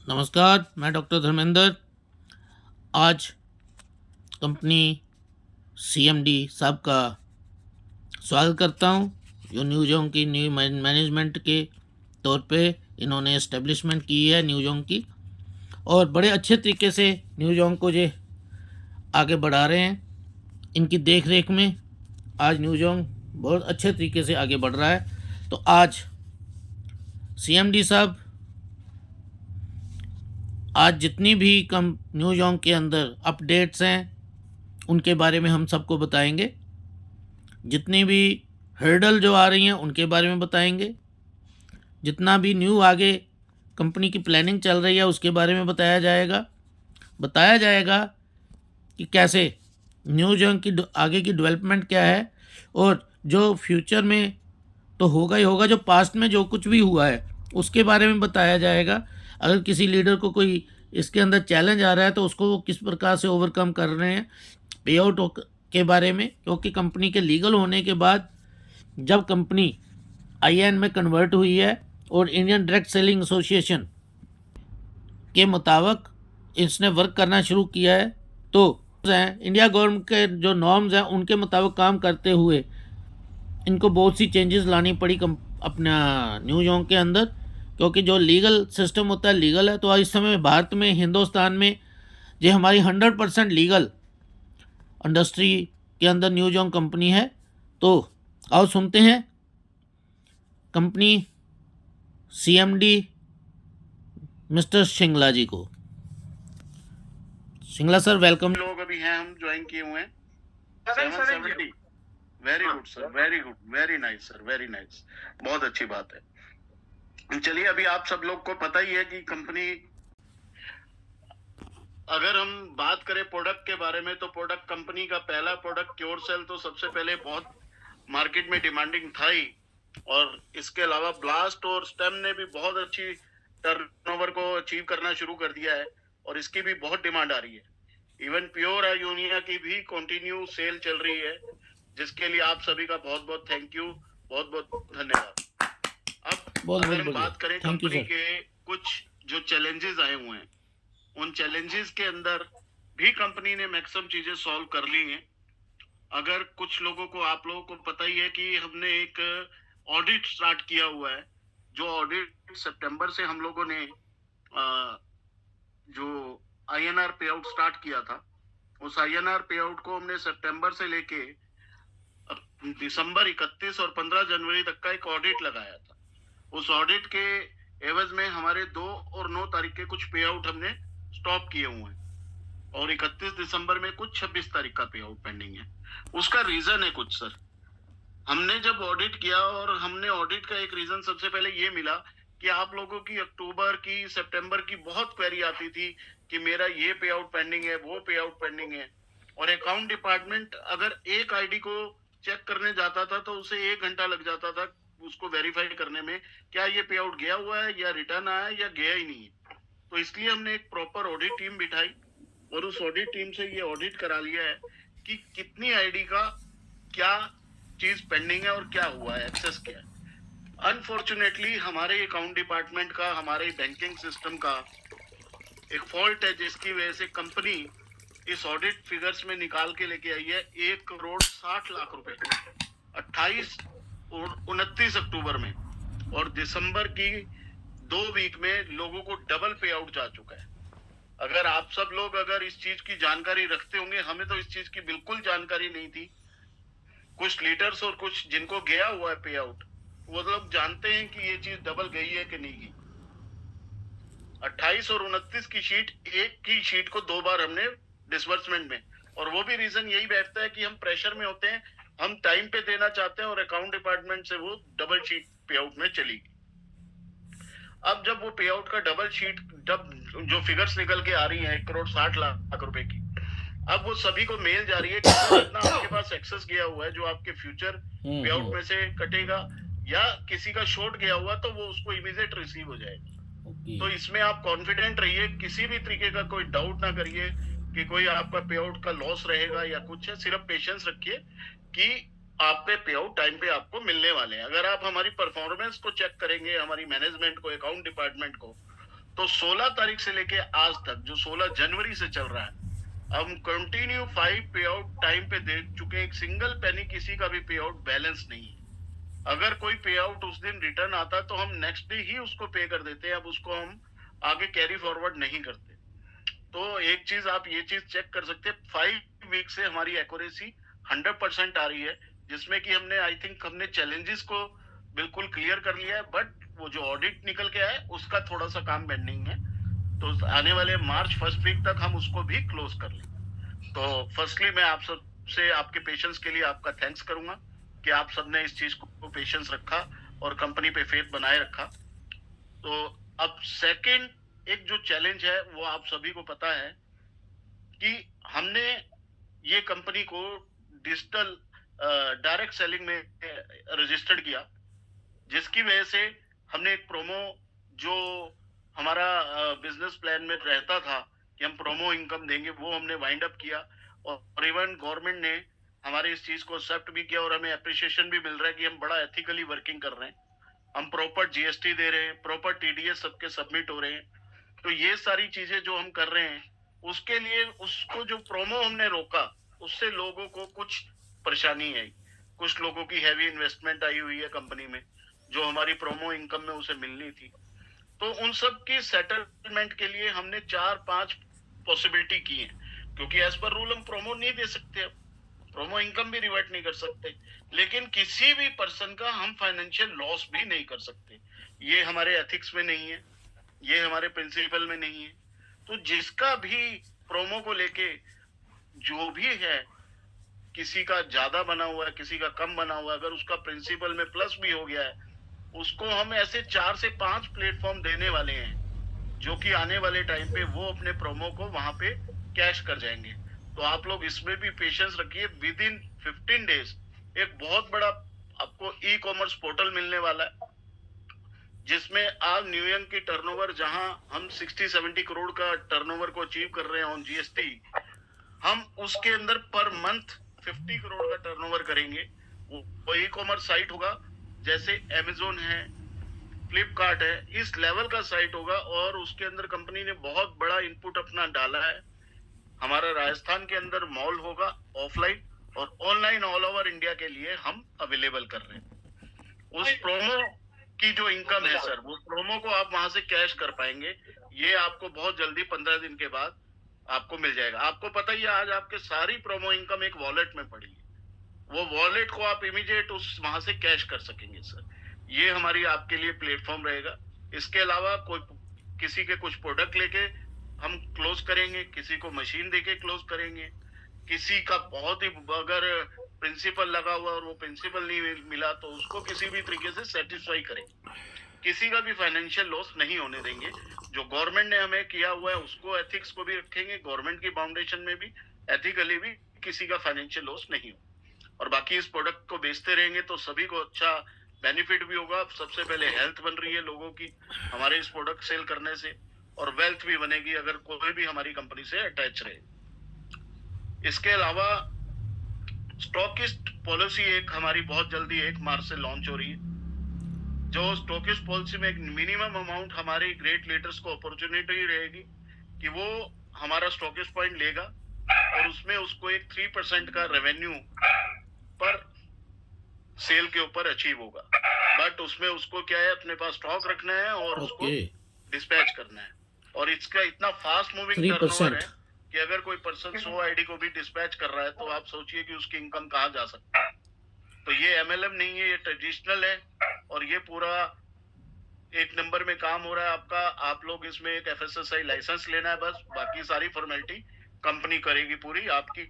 नमस्कार, मैं डॉक्टर धर्मेंद्र। आज कंपनी सीएमडी साहब का स्वागत करता हूं। जो न्यूजोंग की न्यू मैनेजमेंट के तौर पे इन्होंने एस्टेब्लिशमेंट की है न्यूजोंग की, और बड़े अच्छे तरीके से न्यूजोंग को ये आगे बढ़ा रहे हैं। इनकी देख रेख में आज न्यूजोंग बहुत अच्छे तरीके से आगे बढ़ रहा है। तो आज सीएमडी साहब आज जितनी भी कम न्यूजोंग के अंदर अपडेट्स हैं उनके बारे में हम सबको बताएंगे। जितनी भी हर्डल जो आ रही हैं उनके बारे में बताएंगे। जितना भी न्यू आगे कंपनी की प्लानिंग चल रही है उसके बारे में बताया जाएगा कि कैसे न्यूजोंग की आगे की डेवलपमेंट क्या है, और जो फ्यूचर में तो होगा ही होगा, जो पास्ट में जो कुछ भी हुआ है उसके बारे में बताया जाएगा। अगर किसी लीडर को कोई इसके अंदर चैलेंज आ रहा है तो उसको वो किस प्रकार से ओवरकम कर रहे हैं, पे आउट के बारे में। क्योंकि कंपनी के लीगल होने के बाद जब कंपनी आईएन में कन्वर्ट हुई है और इंडियन डायरेक्ट सेलिंग एसोसिएशन के मुताबिक इसने वर्क करना शुरू किया है, तो इंडिया गवर्नमेंट के जो नॉर्म्स हैं उनके मुताबिक काम करते हुए इनको बहुत सी चेंजेस लानी पड़ी अपना न्यूजोंग के अंदर। क्योंकि जो लीगल सिस्टम होता है लीगल है, तो इस समय भारत में हिंदुस्तान में ये हमारी 100% लीगल इंडस्ट्री के अंदर न्यूजोंग कंपनी है। तो आओ सुनते हैं कंपनी सीएमडी मिस्टर सिंगला जी को। Singla sir, welcome. लोग अभी हैं, हम ज्वाइन किए हुए हैं 770। Very good sir, very good, very nice sir, very nice, बहुत अच्छी बात है। चलिए, अभी आप सब लोग को पता ही है कि कंपनी, अगर हम बात करें प्रोडक्ट के बारे में, तो प्रोडक्ट कंपनी का पहला प्रोडक्ट क्योर सेल तो सबसे पहले बहुत मार्केट में डिमांडिंग था ही, और इसके अलावा ब्लास्ट और स्टेम ने भी बहुत अच्छी टर्नओवर को अचीव करना शुरू कर दिया है और इसकी भी बहुत डिमांड आ रही है। इवन प्योर आयोनिया की भी कंटिन्यू सेल चल रही है, जिसके लिए आप सभी का बहुत बहुत थैंक यू, बहुत बहुत धन्यवाद। अब अगर हम बात करें कंपनी के कुछ जो चैलेंजेस आए हुए हैं, उन चैलेंजेस के अंदर भी कंपनी ने मैक्सिमम चीजें सॉल्व कर ली हैं। अगर कुछ लोगों को, आप लोगों को पता ही है कि हमने एक ऑडिट स्टार्ट किया हुआ है, जो ऑडिट सितंबर से हम लोगों ने जो आईएनआर पे आउट स्टार्ट किया था, उस आईएनआर पे आउट को हमने सितंबर से लेके दिसंबर 31 और 15 जनवरी तक का एक ऑडिट लगाया था। उस ऑडिट के एवज में हमारे 2 और 9 तारीख के कुछ पे आउट हमने स्टॉप किए हुए हैं, और 31 दिसंबर में कुछ 26 तारीख का पे आउट पेंडिंग है। उसका रीजन है कुछ सर, हमने जब ऑडिट किया, और हमने ऑडिट का एक रीजन सबसे पहले ये मिला कि आप लोगों की अक्टूबर की, सितंबर की बहुत क्वेरी आती थी कि मेरा ये पे आउट पेंडिंग है, वो पे आउट पेंडिंग है, और अकाउंट डिपार्टमेंट अगर एक आईडी को चेक करने जाता था तो उसे 1 घंटा लग जाता था उसको वेरीफाई करने में, क्या ये पे आउट गया हुआ है या रिटर्न आया या गया ही नहीं है। तो इसलिए हमने एक प्रॉपर ऑडिट टीम बिठाई और उस ऑडिट टीम से ये ऑडिट करा लिया है कि कितनी आईडी का क्या चीज पेंडिंग है और क्या हुआ है, एक्सेस क्या है। अनफॉर्चुनेटली हमारे अकाउंट डिपार्टमेंट का, हमारे बैंकिंग सिस्टम का एक फॉल्ट है, जिसकी वजह से कंपनी इस ऑडिट फिगर्स में निकाल के लेके आई है 1,60,00,000 रुपए 28 और 29 अक्टूबर में, और दिसंबर की 2 वीक में लोगों को डबल पे आउट जा चुका है। अगर आप सब लोग अगर इस चीज की जानकारी रखते होंगे, हमें तो इस चीज की बिल्कुल जानकारी नहीं थी। कुछ लीडर्स और कुछ जिनको गया हुआ है पे आउट, वो लोग जानते हैं कि ये चीज डबल गई है कि नहीं गई। 28 और 29 की शीट, एक ही शीट को 2 बार हमने डिसबर्समेंट में, और वो भी रीजन यही बैठता है कि हम प्रेशर में होते हैं, हम टाइम पे देना चाहते हैं, और अकाउंट डिपार्टमेंट से वो डबल शीट पे आउट में चली गई। अब जब वो पे आउट का डबल शीट, जब जो फिगर्स निकल के आ रही है 1,60,00,000 रुपए की, अब वो सभी को मेल जा रही है कि जितना आपके पास एक्सेस गया हुआ है, जो आपके फ्यूचर पे आउट में से कटेगा, या किसी का शॉर्ट गया हुआ, तो वो उसको इमीडिएट रिसीव हो जाएगा। तो इसमें आप कॉन्फिडेंट रहिए, किसी भी तरीके का कोई डाउट ना करिए कि कोई आपका पे आउट का लॉस रहेगा या कुछ है। सिर्फ पेशेंस रखिए कि आपके पे आउट टाइम पे आपको मिलने वाले हैं। अगर आप हमारी परफॉर्मेंस को चेक करेंगे, हमारी मैनेजमेंट को, अकाउंट डिपार्टमेंट को, तो 16 तारीख से लेके आज तक, जो 16 जनवरी से चल रहा है, हम कंटिन्यू 5 पे आउट टाइम पे दे चुके हैं। एक सिंगल पेनी किसी का भी पे आउट बैलेंस नहीं है। अगर कोई पे आउट उस दिन रिटर्न आता तो हम नेक्स्ट डे ही उसको पे कर देते हैं। अब उसको हम आगे कैरी फॉरवर्ड नहीं करते। तो एक चीज आप ये चीज चेक कर सकते हैं, 5 वीक से हमारी एक्यूरेसी 100% आ रही है, जिसमें कि हमने चैलेंजेस को बिल्कुल क्लियर कर लिया है। बट वो जो ऑडिट निकल के आया उसका थोड़ा सा काम पेंडिंग है, तो आने वाले मार्च फर्स्ट वीक तक हम उसको भी क्लोज कर लें। तो फर्स्टली मैं आप सबसे आपके पेशेंस के लिए आपका थैंक्स करूंगा कि आप सबने इस चीज को पेशेंस रखा और कंपनी पे फेथ बनाए रखा। तो अब सेकंड एक जो चैलेंज है वो आप सभी को पता है कि हमने ये कंपनी को डिजिटल डायरेक्ट सेलिंग में रजिस्टर्ड किया, जिसकी वजह से हमने एक प्रोमो जो हमारा बिजनेस प्लान में रहता था कि हम प्रोमो इनकम देंगे, वो हमने वाइंड अप किया। और इवन गवर्नमेंट ने हमारे इस चीज को एक्सेप्ट भी किया और हमें अप्रिशिएशन भी मिल रहा है कि हम बड़ा एथिकली वर्किंग कर रहे हैं। हम प्रॉपर जीएसटी दे रहे हैं, प्रॉपर टीडीएस सबके सबमिट हो रहे हैं। तो ये सारी चीजें जो हम कर रहे हैं, उसके लिए उसको जो प्रोमो हमने रोका, उससे लोगों को कुछ परेशानी आई। कुछ लोगों की हैवी इन्वेस्टमेंट आई हुई है कंपनी में, जो हमारी प्रोमो इनकम में उसे मिलनी थी। तो उन सब की सेटलमेंट के लिए हमने 4-5 पॉसिबिलिटी की है, क्योंकि एज पर रूल हम प्रोमो नहीं दे सकते, प्रोमो इनकम भी रिवर्ट नहीं कर सकते, लेकिन किसी भी पर्सन का हम फाइनेंशियल लॉस भी नहीं कर सकते। ये हमारे एथिक्स में नहीं है, ये हमारे प्रिंसिपल में नहीं है। तो जिसका भी प्रोमो को लेके जो भी है, किसी का ज्यादा बना हुआ है, किसी का कम बना हुआ है, अगर उसका प्रिंसिपल में प्लस भी हो गया है, उसको हम ऐसे 4 से 5 प्लेटफॉर्म देने वाले हैं, जो कि आने वाले टाइम पे वो अपने प्रोमो को वहां पे कैश कर जाएंगे। तो आप लोग इसमें भी पेशेंस रखिए। विद इन 15 डेज एक बहुत बड़ा आपको ई कॉमर्स पोर्टल मिलने वाला है, जिसमें आज न्यूयॉर्क की टर्नओवर, जहां हम 60-70 करोड़ का टर्नओवर को अचीव कर रहे हैं ऑन जीएसटी, हम उसके अंदर पर मंथ 50 करोड़ का टर्नओवर करेंगे। वो ई कॉमर्स साइट होगा, जैसे अमेजोन है, फ्लिपकार्ट है, इस लेवल का साइट होगा। और उसके अंदर कंपनी ने बहुत बड़ा इनपुट अपना डाला है। हमारा राजस्थान के अंदर मॉल होगा, ऑफलाइन और ऑनलाइन ऑल ओवर इंडिया के लिए हम अवेलेबल कर रहे हैं। उस प्रोमो की जो इनकम है सर, वो प्रोमो को आप वहां से कैश कर पाएंगे। ये आपको बहुत जल्दी 15 दिन के बाद आपको मिल जाएगा। आपको पता ही है, आज आपके सारी प्रोमो इनकम एक वॉलेट में पड़ी है, वो वॉलेट को आप इमीडिएट उस वहां से कैश कर सकेंगे सर। ये हमारी आपके लिए प्लेटफॉर्म रहेगा। इसके अलावा कोई किसी के कुछ प्रोडक्ट लेके हम क्लोज करेंगे, किसी को मशीन देके क्लोज करेंगे, किसी का बहुत ही अगर प्रिंसिपल लगा हुआ और वो प्रिंसिपल नहीं मिला तो उसको किसी भी तरीके से सेटिस्फाई करेंगे। किसी का भी फाइनेंशियल लॉस नहीं होने देंगे। जो गवर्नमेंट ने हमें किया हुआ है उसको एथिक्स को भी रखेंगे, गवर्नमेंट की फाउंडेशन में भी एथिकली भी किसी का फाइनेंशियल लॉस नहीं हो। और बाकी इस प्रोडक्ट को बेचते रहेंगे तो सभी को अच्छा बेनिफिट भी होगा। सबसे पहले हेल्थ बन रही है लोगों की हमारे इस प्रोडक्ट सेल करने से, और वेल्थ भी बनेगी अगर कोई भी हमारी कंपनी से अटैच रहे। इसके अलावा स्टॉकिस्ट पॉलिसी एक हमारी बहुत जल्दी 1 मार्च से लॉन्च हो रही है। जो स्टॉकिस्ट पॉलिसी में एक मिनिमम अमाउंट हमारे ग्रेट लीडर्स को अपॉर्चुनिटी रहेगी कि वो हमारा स्टॉकिस्ट पॉइंट लेगा और उसमें उसको एक 3% का रेवेन्यू पर सेल के ऊपर अचीव होगा। बट उसमें उसको क्या है, अपने पास स्टॉक रखना है और उसको डिस्पैच करना है। और इसका इतना फास्ट मूविंग टर्नओवर है कि अगर कोई पर्सन 100 आईडी को भी डिस्पैच कर रहा है तो आप सोचिए कि उसकी इनकम कहाँ जा सकती है। तो ये एमएलएम नहीं है, ये ट्रेडिशनल है और ये पूरा 1 नंबर में काम हो रहा है आपका। आप लोग इसमें एक एफएसएसआई लाइसेंस लेना है, बस बाकी सारी फॉर्मेलिटी कंपनी करेगी पूरी आपकी।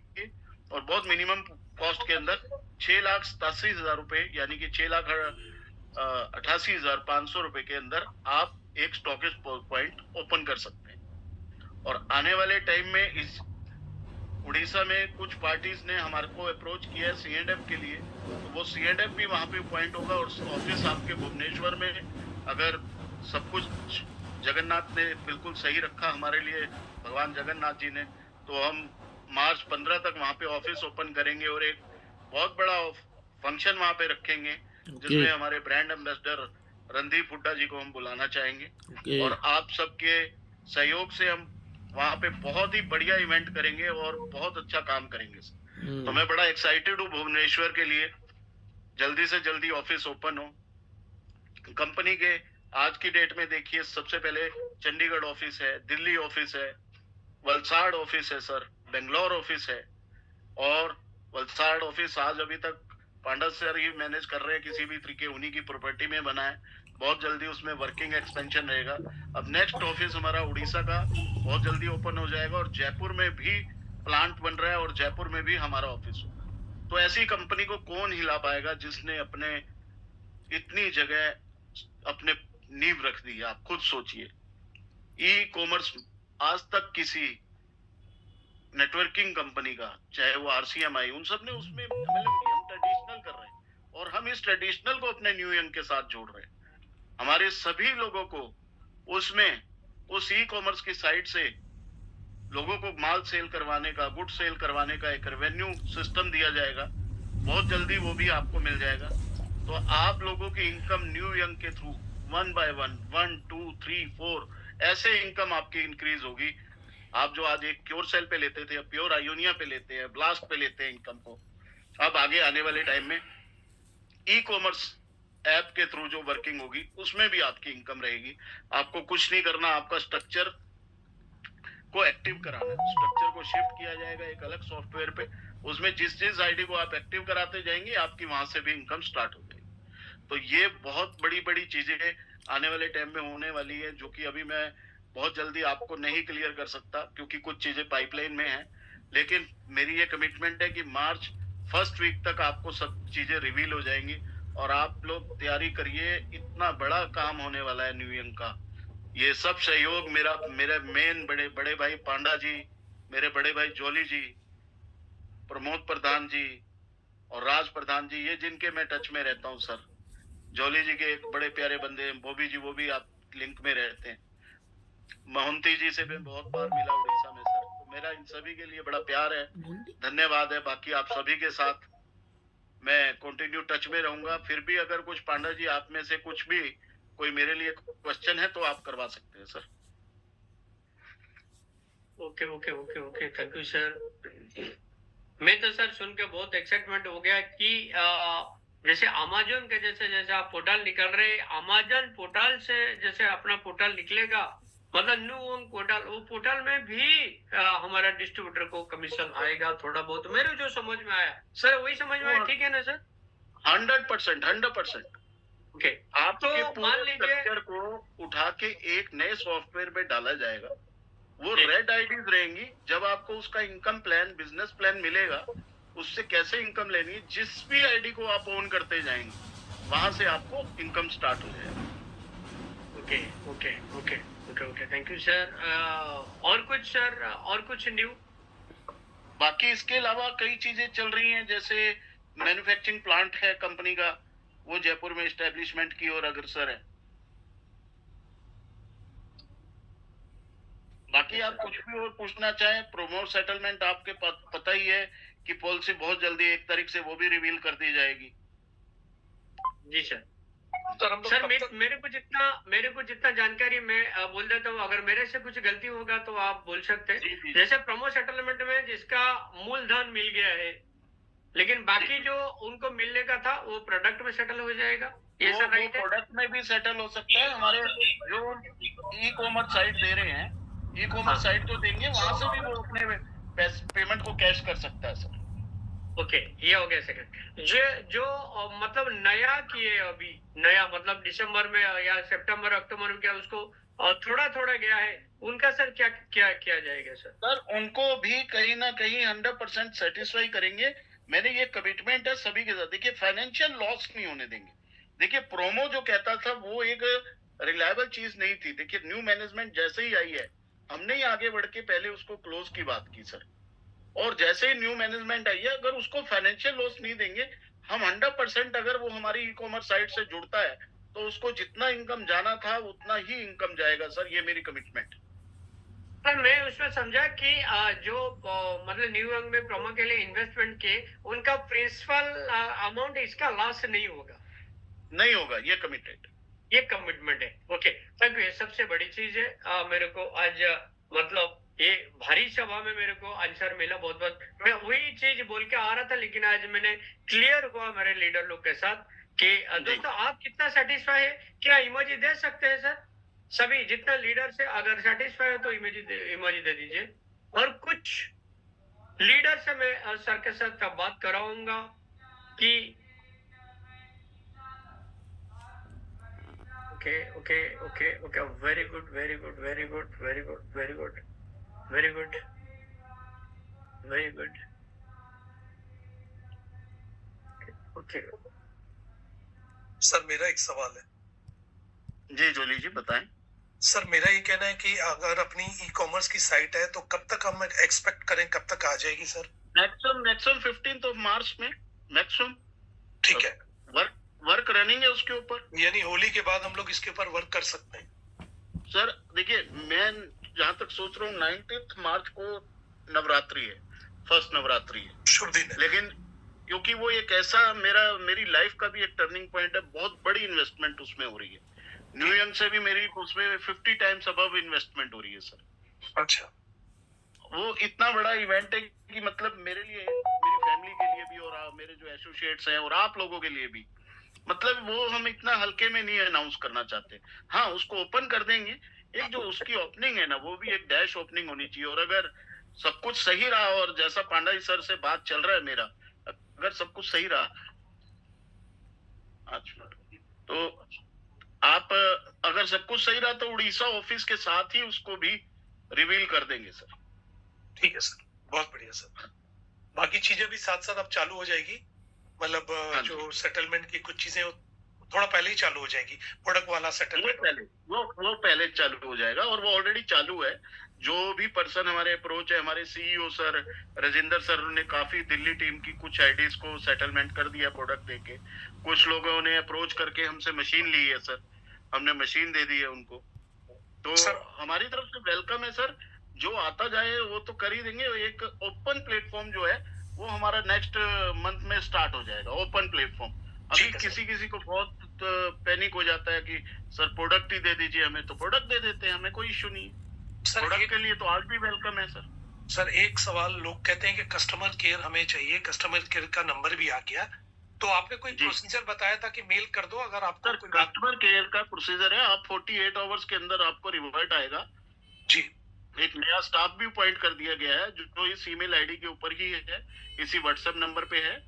और बहुत मिनिमम कॉस्ट के अंदर 6,87,000 रुपए, यानी कि 6,88,500 रुपए के अंदर आप एक स्टॉकिस्ट पॉइंट ओपन कर सकते हैं। और आने वाले टाइम में इस उड़ीसा में कुछ पार्टीज ने हमारे को अप्रोच किया है C&F के लिए, तो वो C&F भी वहां पे पॉइंट होगा। और ऑफिस आपके भुवनेश्वर में, अगर सब कुछ जगन्नाथ ने बिल्कुल सही रखा हमारे लिए, भगवान जगन्नाथ जी ने, तो हम मार्च 15 तक वहां पे ऑफिस ओपन करेंगे और एक बहुत बड़ा फंक्शन वहां पे रखेंगे, जिसमें हमारे ब्रांड एम्बेसडर रणदीप हुड्डा जी को हम बुलाना चाहेंगे ओके। और आप सबके सहयोग से हम वहां पे बहुत ही बढ़िया इवेंट करेंगे और बहुत अच्छा काम करेंगे सर। तो मैं बड़ा एक्साइटेड हूँ भुवनेश्वर के लिए, जल्दी से जल्दी ऑफिस ओपन हो। कंपनी के आज की डेट में देखिए, सबसे पहले चंडीगढ़ ऑफिस है, दिल्ली ऑफिस है, वलसाड़ ऑफिस है सर, बेंगलोर ऑफिस है। और वलसाड़ ऑफिस आज अभी तक पांडा सर ही मैनेज कर रहे हैं, किसी भी तरीके उन्हीं की प्रॉपर्टी में बना है। बहुत जल्दी उसमें वर्किंग एक्सपेंशन रहेगा। अब नेक्स्ट ऑफिस हमारा उड़ीसा का बहुत जल्दी ओपन हो जाएगा और जयपुर में भी प्लांट बन रहा है और जयपुर में भी हमारा ऑफिस होगा। तो ऐसी कंपनी को कौन हिला पाएगा जिसने अपने इतनी जगह अपने नींव रख दी है। आप खुद सोचिए, ई कॉमर्स आज तक किसी नेटवर्किंग कंपनी का, चाहे वो आरसीएमआई, उन सब ने उसमें हम ट्रेडिशनल कर रहे हैं और हम इस ट्रेडिशनल को अपने न्यू यंग के साथ जोड़ रहे हैं। हमारे सभी लोगों को उसमें उस ई कॉमर्स की साइट से लोगों को माल सेल करवाने का, गुड सेल करवाने का एक रेवेन्यू सिस्टम दिया जाएगा। बहुत जल्दी वो भी आपको मिल जाएगा। तो आप लोगों की इनकम न्यू यंग के थ्रू 1 by 1, 1, 2, 3, 4 ऐसे इनकम आपकी इंक्रीज होगी। आप जो आज एक प्योर सेल पे लेते थे, अब प्योर आयोनिया पे लेते हैं, ब्लास्ट पे लेते हैं इनकम को। अब आगे आने वाले टाइम में ई कॉमर्स ऐप के थ्रू जो वर्किंग होगी उसमें भी आपकी इनकम रहेगी। आपको कुछ नहीं करना, आपका स्ट्रक्चर को एक्टिव कराना है। स्ट्रक्चर को शिफ्ट किया जाएगा एक अलग सॉफ्टवेयर पे, उसमें जिस जिस आईडी को आप एक्टिव कराते जाएंगे आपकी वहां से भी इनकम स्टार्ट हो जाएगी। तो ये बहुत बड़ी बड़ी चीजें आने वाले टाइम में होने वाली है, जो कि अभी मैं बहुत जल्दी आपको नहीं क्लियर कर सकता क्योंकि कुछ चीजें पाइपलाइन में हैं। लेकिन मेरी ये कमिटमेंट है कि मार्च फर्स्ट वीक तक आपको सब चीजें रिवील हो जाएंगी और आप लोग तैयारी करिए। इतना बड़ा काम होने वाला है न्यू यंग का। ये सब सहयोग मेरे मेन बड़े बड़े भाई पांडा जी, मेरे बड़े भाई जोली जी, प्रमोद प्रधान जी और राज प्रधान जी, ये जिनके मैं टच में रहता हूँ सर। जोली जी के एक बड़े प्यारे बंदे हैं बॉबी जी, वो भी आप लिंक में रहते हैं। मोहंती जी से भी बहुत बार मिला उड़ीसा में सर। तो मेरा इन सभी के लिए बड़ा प्यार है, धन्यवाद है। बाकी आप सभी के साथ मैं कंटिन्यू टच में रहूंगा। फिर भी अगर कुछ पांडा जी आप में से कुछ भी कोई मेरे लिए क्वेश्चन है तो आप करवा सकते हैं sir. Okay okay okay okay, thank you sir. मैं तो सर सुन के बहुत एक्साइटमेंट हो गया कि जैसे अमेज़न के जैसे आप पोर्टल निकल रहे, अमेज़न पोर्टल से जैसे अपना पोर्टल निकलेगा, मतलब न्यू यंग पोर्टल, वो पोर्टल में भी हमारा डिस्ट्रीब्यूटर को कमीशन आएगा थोड़ा बहुत। मेरे जो समझ में आया सर वही समझ में आया, ठीक है ना सर? 100%, 100%। ओके, आपके तो मान पूरे लीजिए स्ट्रक्चर को उठा के एक नए सॉफ्टवेयर में डाला जाएगा। वो रेड आईडीज रहेंगी। जब आपको उसका इनकम प्लान, बिजनेस प्लान मिलेगा, उससे कैसे इनकम लेनी है, जिस भी आईडी को आप ओन करते जाएंगे वहां से आपको इनकम स्टार्ट हो जाएगा। Okay okay okay okay okay, thank you sir. और कुछ सर, और कुछ न्यू? बाकी इसके अलावा कई चीजें चल रही हैं, जैसे मैन्युफैक्चरिंग प्लांट है कंपनी का, वो जयपुर में एस्टेब्लिशमेंट की ओर अग्रसर है। बाकी आप कुछ भी और पूछना चाहें, प्रोमो सेटलमेंट आपके पता ही है कि पॉलिसी बहुत जल्दी 1 तारीख से वो भी रिवील कर दी जाएगी। जी सर। सर मेरे को जितना जानकारी मैं बोल देता हूँ, अगर मेरे से कुछ गलती होगा तो आप बोल सकते हैं। जैसे प्रोमो सेटलमेंट में जिसका मूलधन मिल गया है, लेकिन बाकी जो उनको मिलने का था वो प्रोडक्ट में सेटल हो जाएगा, ये सर राइट है? प्रोडक्ट में भी सेटल हो सकता है। हमारे जो ई कॉमर्स साइट दे रहे हैं, ई कॉमर्स साइट जो देंगे वहां से भी वो अपने पेमेंट को कैश कर सकता है सर। ओके, ये हो गया सेकंड। जो मतलब नया किए, अभी नया मतलब दिसंबर में या सितंबर अक्टूबर में क्या उसको थोड़ा थोड़ा गया है, उनका सर क्या क्या किया जाएगा सर? सर उनको भी कहीं ना कहीं 100% सेटिस्फाई करेंगे। मैंने ये कमिटमेंट है सभी के साथ। देखिए, फाइनेंशियल लॉस नहीं होने देंगे। देखिए, प्रोमो जो कहता था वो एक रिलायबल चीज नहीं थी। देखिए, न्यू मैनेजमेंट जैसे ही आई है, हमने ही आगे बढ़ के पहले उसको क्लोज की बात की सर। और जैसे ही न्यू मैनेजमेंट आई है, अगर उसको फाइनेंशियल लॉस नहीं देंगे, हम 100% अगर वो हमारी ई कॉमर्स साइट से जुड़ता है तो उसको जितना इनकम जाना था उतना ही इनकम जाएगा सर। ये मेरी कमिटमेंट है। सर मैं उसमें समझा कि जो मतलब न्यू यंग में प्रोमो के लिए इन्वेस्टमेंट के, उनका प्रिंसिपल अमाउंट इसका लॉस नहीं होगा। नहीं होगा, ये कमिटेड। ये कमिटमेंट है। Okay, thank you. ये सबसे बड़ी चीज है। मेरे को आज मतलब ये भारी सभा में मेरे को आंसर मिला। बहुत बहुत मैं वही चीज बोल के आ रहा था, लेकिन आज मैंने क्लियर हुआ मेरे लीडर लोग के साथ कि दोस्तों आप कितना सेटिस्फाई है, क्या इमोजी दे सकते हैं सर? सभी जितना लीडर से अगर सेटिस्फाई है तो इमोजी दे दीजिए। और कुछ लीडर से मैं सर के साथ बात कराऊंगा कि okay okay okay okay, very good very good very good very good very good very good very good. Okay sir मेरा एक सवाल है। जी जोली जी बताएं। सर मेरा ये कहना है कि अगर अपनी ई कॉमर्स की साइट है तो कब तक हम एक्सपेक्ट करें, कब तक आ जाएगी sir? Maximum 15th of March में मैक्सिमम। ठीक है, वर्क रनिंग है उसके ऊपर। यानी होली के बाद हम लोग इसके ऊपर वर्क कर सकते हैं। सर देखिए, मैं जहां तक सोच रहा हूँ 19 मार्च को नवरात्रि है, फर्स्ट नवरात्रि है, शुभ दिन है। लेकिन क्योंकि वो एक ऐसा मेरी लाइफ का भी एक टर्निंग पॉइंट है, बहुत बड़ी इन्वेस्टमेंट उसमें हो रही है। न्यू ईयर से भी मेरी उसमें 50 टाइम्स अबव इन्वेस्टमेंट हो रही है सर। अच्छा, वो इतना बड़ा इवेंट है कि मतलब मेरे लिए, मेरी फैमिली के लिए भी, और मेरे जो एसोसिएट्स हैं और आप लोगों के लिए भी, मतलब वो हम इतना हल्के में नहीं अनाउंस करना चाहते। हाँ, उसको ओपन कर देंगे। एक जो उसकी ओपनिंग है ना, वो भी एक डैश ओपनिंग होनी चाहिए। और अगर सब कुछ सही रहा, और जैसा पांडा जी सर से बात चल रहा है मेरा, अगर सब कुछ सही रहा, तो आप अगर सब कुछ सही रहा तो उड़ीसा ऑफिस के साथ ही उसको भी रिवील कर देंगे सर। ठीक है सर, बहुत बढ़िया सर। बाकी चीजें भी साथ साथ अब चालू हो जाएगी, मतलब जो सेटलमेंट की कुछ चीजें थोड़ा पहले ही चालू हो जाएगी। प्रोडक्ट वाला सेटलमेंट वो पहले चालू हो जाएगा, और वो ऑलरेडी चालू है। जो भी पर्सन हमारे अप्रोच है, हमारे सीईओ सर राजेंद्र सर ने काफी दिल्ली टीम की कुछ आईडीज को सेटलमेंट कर दिया प्रोडक्ट देके। कुछ लोगों ने अप्रोच करके हमसे मशीन ली है सर, हमने मशीन दे दी है उनको। तो हमारी तरफ से वेलकम है सर। जो आता जाए वो तो कर ही देंगे। एक ओपन प्लेटफॉर्म जो है वो हमारा नेक्स्ट मंथ में स्टार्ट हो जाएगा, ओपन प्लेटफॉर्म। अभी किसी को बहुत पैनिक हो जाता है कि सर प्रोडक्ट ही दे दीजिए हमें, तो प्रोडक्ट दे देते हैं, हमें कोई इश्यू नहीं है। प्रोडक्ट के लिए तो आज भी वेलकम है सर। सर एक सवाल, लोग कहते हैं कि कस्टमर केयर हमें चाहिए, कस्टमर केयर का नंबर भी आ गया, तो आपने कोई प्रोसीजर बताया था कि मेल कर दो अगर आपको कोई कस्टमर केयर का प्रोसीजर है। आप 48 आवर्स के अंदर आपको रिवर्ट आएगा जी। एक नया स्टाफ भी अपॉइंट कर दिया गया है, जो इस ईमेल आईडी के ऊपर ही है, इसी व्हाट्सएप नंबर पे है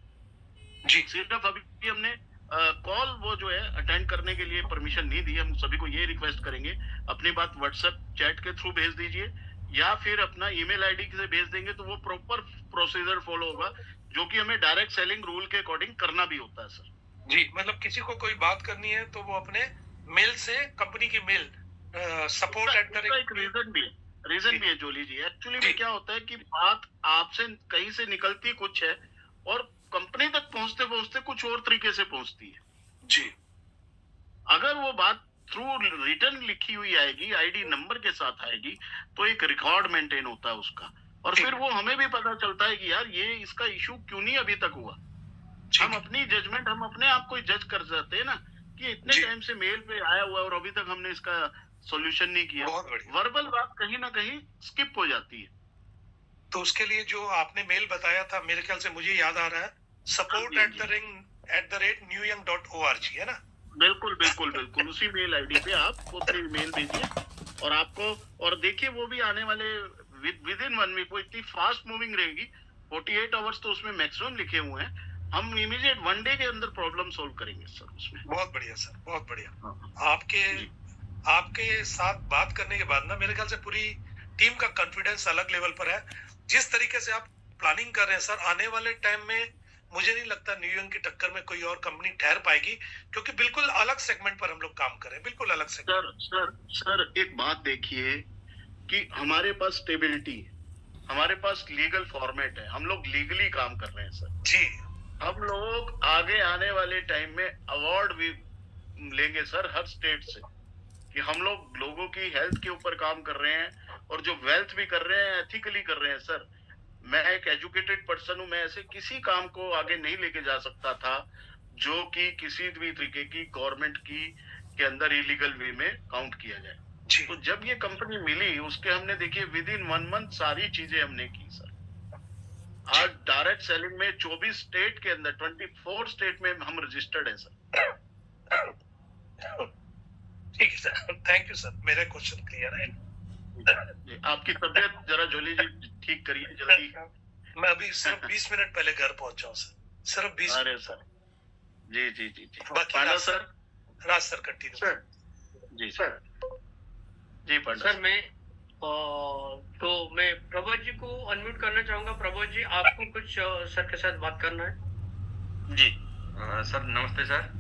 जी। सिर्फ अभी हमने कॉल वो जो है अटेंड करने के लिए परमिशन नहीं दी। हम सभी को ये रिक्वेस्ट करेंगे, अपनी बात व्हाट्सएप चैट के थ्रू भेज दीजिए, या फिर अपना ईमेल आईडी से भेज देंगे तो वो प्रॉपर प्रोसीजर फॉलो होगा, जो कि हमें डायरेक्ट सेलिंग रूल के अकॉर्डिंग करना भी होता है सर। जी, मतलब किसी को कोई बात करनी है तो वो अपने मेल से, कंपनी की मेल सपोर्ट रीजन भी है जोली जी। एक्चुअली में क्या होता है कि बात आपसे कहीं से निकलती कुछ है और कंपनी तक पहुंचते पहुंचते कुछ और तरीके से पहुंचती है जी। अगर वो बात थ्रू रिटर्न लिखी हुई आएगी, आईडी नंबर के साथ आएगी, तो एक रिकॉर्ड मेंटेन होता है उसका, और फिर वो हमें भी पता चलता है कि यार ये इसका इशू क्यों नहीं अभी तक हुआ। हम अपनी जजमेंट, हम अपने आप को जज कर जाते हैं ना कि इतने टाइम से मेल पे आया हुआ है और अभी तक हमने इसका सॉल्यूशन नहीं किया। वर्बल बात कहीं ना कहीं स्किप हो जाती है। तो उसके लिए जो आपने मेल बताया था, मेरे ख्याल से मुझे याद आ रहा है, support@newyoung.org है ना? बिल्कुल बिल्कुल बिल्कुल उसी मेल आईडी पे आप अपनी मेल भेजिए, और आपको, और देखिए वो भी आने वाले विद इन 1 वीक, वो इतनी फास्ट मूविंग रहेगी। 48 आवर्स तो उसमें मैक्सिमम लिखे हुए हैं। हम इमीडिएट 1 डे के अंदर प्रॉब्लम सोल्व करेंगे सर उसमें। बहुत बढ़िया सर, बहुत बढ़िया। आपके साथ बात करने के बाद ना मेरे ख्याल से पूरी टीम का कॉन्फिडेंस अलग लेवल पर है। जिस तरीके से आप प्लानिंग कर रहे हैं सर, आने वाले टाइम में मुझे नहीं लगता न्यूयॉर्क की टक्कर में कोई और कंपनी ठहर पाएगी, क्योंकि बिल्कुल अलग सेगमेंट पर हम लोग काम कर रहे हैं, बिल्कुल अलग सेगमेंट। सर एक बात देखिए कि हमारे पास स्टेबिलिटी है, हमारे पास लीगल फॉर्मेट है, हम लोग लीगली काम कर रहे हैं सर जी। हम लोग आगे आने वाले टाइम में अवार्ड भी लेंगे सर हर स्टेट से, कि हम लोग लोगों की हेल्थ के ऊपर काम कर रहे हैं, और जो वेल्थ भी कर रहे हैं एथिकली कर रहे हैं सर। मैं एक एजुकेटेड पर्सन हूं, मैं ऐसे किसी काम को आगे नहीं लेके जा सकता था जो कि किसी भी तरीके की गवर्नमेंट की के अंदर इलीगल वे में काउंट किया जाए। जी तो जब ये कंपनी मिली उसके हमने देखिए विद इन 1 मंथ सारी चीजें हमने की सर। आज डायरेक्ट सेलिंग में 24 स्टेट के अंदर 24 स्टेट में हम रजिस्टर्ड हैं सर। ठीक है सर, थैंक यू सर, मेरा क्वेश्चन क्लियर है। जी, आपकी तबीयत जरा जोली जी ठीक करिए जल्दी। मैं अभी सिर्फ 20 मिनट पहले घर पहुंचा हूँ सर, सिर्फ 20 अरे सर जी जी जी जी बाकी पांडा राज सर। राज सर कंटिन्यू। सर जी सर जी पांडा सर मैं तो मैं प्रभोज जी को अनम्यूट करना चाहूंगा। प्रभोज जी आपको कुछ सर के साथ बात करना है। जी सर नमस्ते सर।